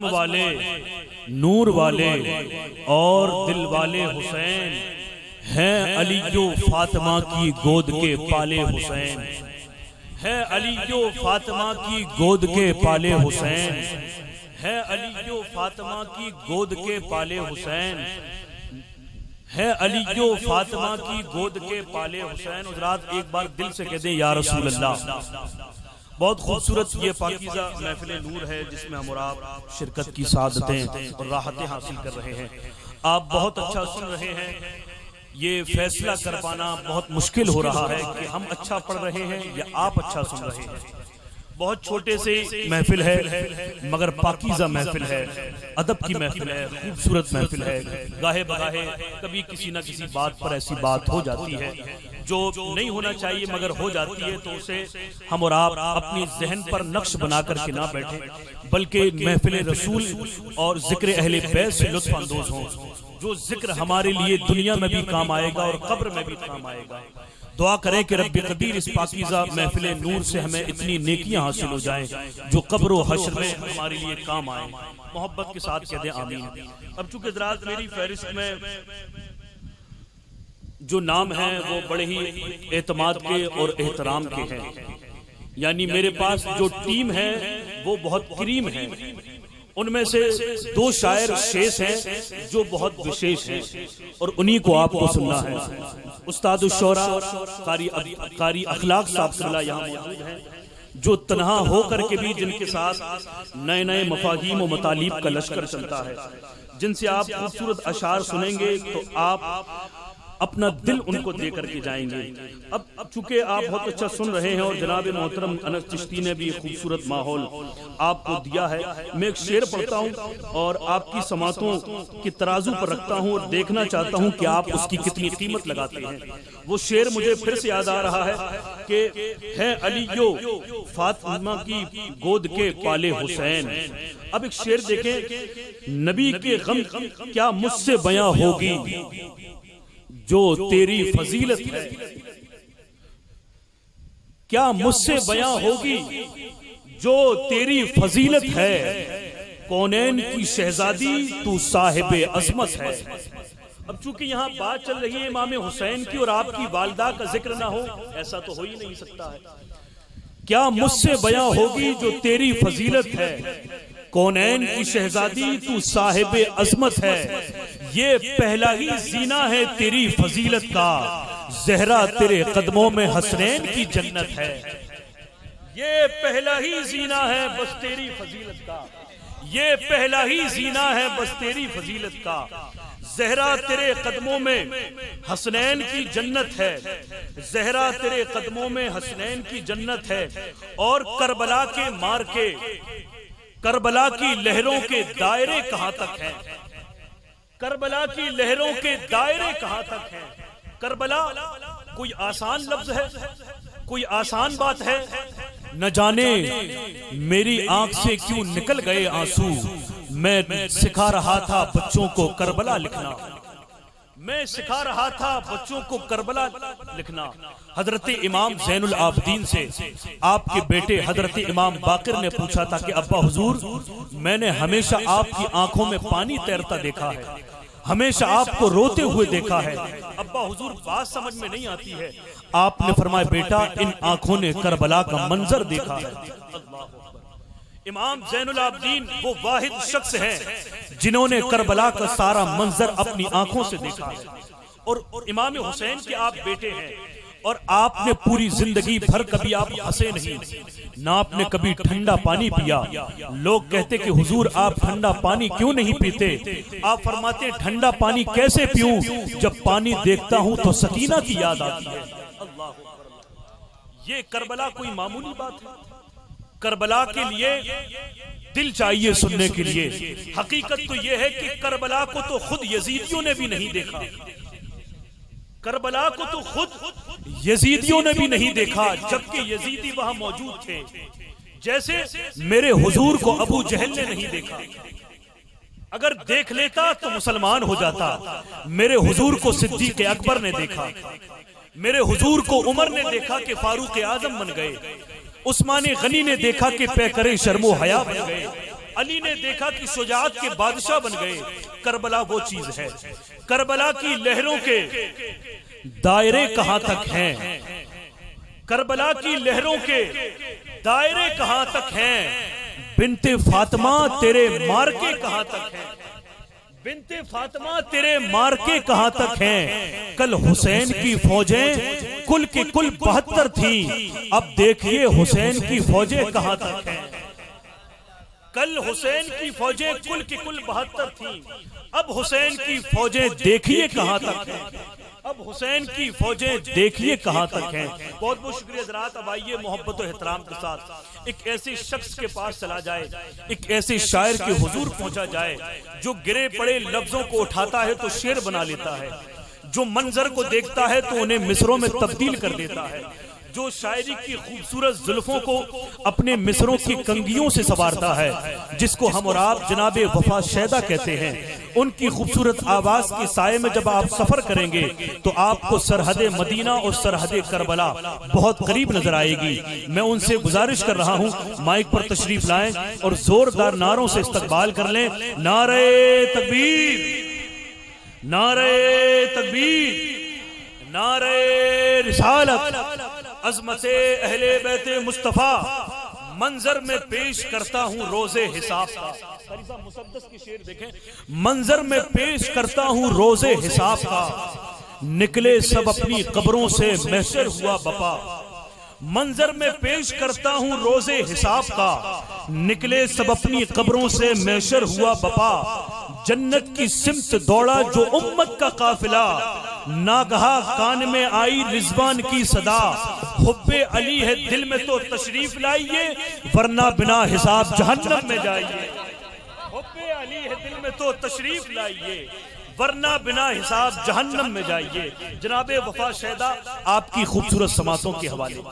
वाले, नूर वाले और दिल वाले हुसैन हैं अली जो फातिमा की गोद के पाले हुसैन, है अली जो फातिमा की गोद के पाले हुसैन, है अली जो फातिमा की गोद के पाले हुसैन, है अली जो फातिमा की गोद के पाले हुसैन। उजरात एक बार दिल से कह दें या रसूल अल्लाह। बहुत खूबसूरत ये पाकीज़ा महफिल नूर है जिसमें हम और आप शिरकत की सादतें और राहतें हासिल कर रहे हैं। आप बहुत अच्छा सुन रहे हैं। ये फैसला कर पाना बहुत मुश्किल हो रहा है कि हम अच्छा पढ़ रहे हैं या आप अच्छा सुन रहे हैं। बहुत छोटे से महफिल है मगर पाकीज़ा महफिल है, अदब की महफिल है, खूबसूरत महफिल है। गाहे बगाहे कभी किसी न किसी बात पर ऐसी बात हो जाती है जो नहीं होना चाहिए मगर हो जाती है, तो उसे हम और आप अपनी जहन पर नक्श बना करके ना बैठे बल्कि महफिल रसूल और जिक्र अहले बैत से लुत्फ अंदोज हों। जो जिक्र हमारे लिए दुनिया में भी काम आएगा और कब्र में भी काम आएगा। दुआ करें कि रब्बे कदीर इस पाकीज़ा महफिल नूर से हमें इतनी नेकियां हासिल हो जाएं जो कब्र व हश्र में हमारे लिए काम आए। मोहब्बत के साथ कह दें आमीन। अब चूंकि हज़रात मेरी फहरिस्त में जो नाम है वो बड़े ही एतमाद के और एहतराम के हैं, यानी मेरे पास जो टीम है वो बहुत करीम है। उनमें से दो शायर शेष हैं जो बहुत विशेष हैं और उन्हीं को आपको सुनना है। उस्ताद उश-शोरा कारी अखलाक साहब यहाँ मौजूद हैं जो तन्हा होकर के भी जिनके साथ नए नए मफाहीम और मतालीब का लश्कर चलता है, जिनसे आप खूबसूरत अशार सुनेंगे तो आप अपना दिल उनको दे करके जाएंगे। अब चूंकि आप बहुत अच्छा सुन रहे हैं और जनाब मोहतरम अनस चिश्ती ने भी खूबसूरत माहौल आपको दिया है, मैं एक शेर पढ़ता हूं और आपकी समातों की तराजू पर रखता हूं और देखना चाहता हूं कि आप उसकी कितनी कीमत लगाते हैं। वो शेर मुझे फिर से याद आ रहा है कि है अली जो फातिमा की गोद के पाले हुसैन। अब एक शेर देखें, नबी के गम क्या मुझसे बयां होगी जो तेरी फजीलत है, क्या मुझसे बयां होगी जो तेरी फजीलत है, कौनैन की शहजादी तू साहिबे अजमत है। अब चूंकि यहाँ बात चल रही है इमाम हुसैन की और आपकी वालदा का जिक्र ना हो, ऐसा तो हो ही नहीं सकता है। क्या मुझसे बयां होगी जो तेरी फजीलत है, कौनैन की शहजादी तू साहिबे अजमत है, ये पहला ही जीना है तेरी फजीलत का, ज़हरा तेरे कदमों में हसनैन की जन्नत है। ये पहला ही जीना है बस तेरी फजीलत का, ये पहला ही जीना है बस तेरी फजीलत का, ज़हरा तेरे कदमों में हसनैन की जन्नत है, ज़हरा तेरे कदमों में हसनैन की जन्नत है। और करबला के मार के, करबला की लहरों के दायरे कहां तक हैं, करबला की लहरों के दायरे कहां तक हैं। करबला कोई आसान लफ्ज है, कोई आसान बात है? न जाने मेरी आंख से क्यों निकल गए आंसू, मैं सिखा रहा था बच्चों को करबला लिखना, मैं सिखा रहा था बच्चों को करबला लिखना। हजरत इमाम ज़ैनुल आबदीन से आपके बेटे हजरत इमाम बाकिर ने पूछा था कि अब्बा हुजूर, मैंने हमेशा आपकी आंखों में पानी तैरता देखा है, हमेशा आपको रोते हुए देखा है। अब्बा हुजूर बात समझ में नहीं आती है। आपने फरमाया बेटा, इन आंखों ने करबला का मंजर देखा है। इमाम ज़ैनुल आबदीन वो वाहिद शख्स हैं जिन्होंने करबला का सारा मंजर अपनी आंखों से देखा है। और इमाम हुसैन के आप बेटे हैं और आपने पूरी जिंदगी भर कभी आप हंसे नहीं, ना आपने कभी ठंडा पानी पिया। लोग कहते कि हुजूर आप ठंडा पानी क्यों नहीं पीते? आप फरमाते ठंडा पानी कैसे पीऊं, जब पानी देखता हूं तो सकीना की याद आती है। अल्लाह, ये करबला कोई मामूली बात है? करबला के लिए दिल चाहिए सुनने के लिए। हकीकत तो यह है कि करबला को तो खुद यजीदियों ने भी नहीं देखा, करबला को तो खुद यजीदियों ने भी नहीं देखा, जबकि यजीदी वहां मौजूद थे। जैसे मेरे हुजूर को अबू जहल ने नहीं देखा, अगर देख लेता तो मुसलमान हो जाता। मेरे हुजूर को सिद्दीक अकबर ने देखा, मेरे हुजूर को उमर ने देखा कि फारूक आजम बन गए, उस्मान गनी ने देखा कि पैकरे शर्मो हया बन गए। अली ने देखा कि शुजाअत के बादशाह बन गए। करबला वो चीज है। करबला की लहरों के दायरे कहां तक हैं? करबला की लहरों के दायरे कहां तक हैं? बिन्ते फातिमा तेरे मार्के कहां तक हैं? बिन्ते फातिमा तेरे मार्के कहां तक हैं? कल हुसैन की फौजें कुल की कुल 72 थी, अब देखिए हुसैन की फौजें कहां तक हैं। कल हुसैन की फौजें कुल की कुल 72 थी, अब हुसैन की फौजें देखिए कहां तक हैं। अब हुसैन की फौजें देखिए कहां तक हैं। बहुत बहुत शुक्रिया हज़रात। अब आइए मोहब्बत और एहतराम के साथ एक ऐसे शख्स के पास चला जाए, एक ऐसे शायर के हुजूर पहुंचा जाए जो गिरे पड़े लफ्जों को उठाता है तो शेर बना लेता है, जो मंजर को देखता है तो उन्हें मिसरों में तब्दील कर देता है, जो शायरी की खूबसूरत जुल्फों को अपने मिसरों की कंगियों से संवारता है, जिसको हम और आप जनाबे वफा शैदा कहते हैं। उनकी खूबसूरत आवाज के साये में जब आप सफर करेंगे तो आपको सरहद मदीना और सरहद करबला बहुत करीब नजर आएगी। मैं उनसे गुजारिश कर रहा हूँ माइक पर तशरीफ लाएं और जोरदार नारों से इस्तकबाल कर लें। नारे तकबीर, नारे तकबीर, नारे रिसालत, अज़मते अहले बैते मुस्तफा, मंजर में पेश करता हूँ रोजे हिसाब का। मुसद्दस की शेर देखें। मंजर में पेश करता हूँ रोजे हिसाब का, निकले सब अपनी कब्रों से महशर हुआ बपा। मंजर में पेश करता हूँ रोजे हिसाब का, निकले सब अपनी कब्रों से महशर हुआ बपा। जन्नत की सिमत दौड़ा जो उम्मत का काफिला, नागहा कान में आई रिजवान की सदा। हुब्बे अली है दिल में तो तशरीफ लाइए, वरना बिना हिसाब जहन्नम में जाइए। हुब्बे अली है दिल में तो तशरीफ लाइए, वरना बिना हिसाब जहन्नम में जाइए। जनाबे वफा शैदा आपकी खूबसूरत समातों के हवाले।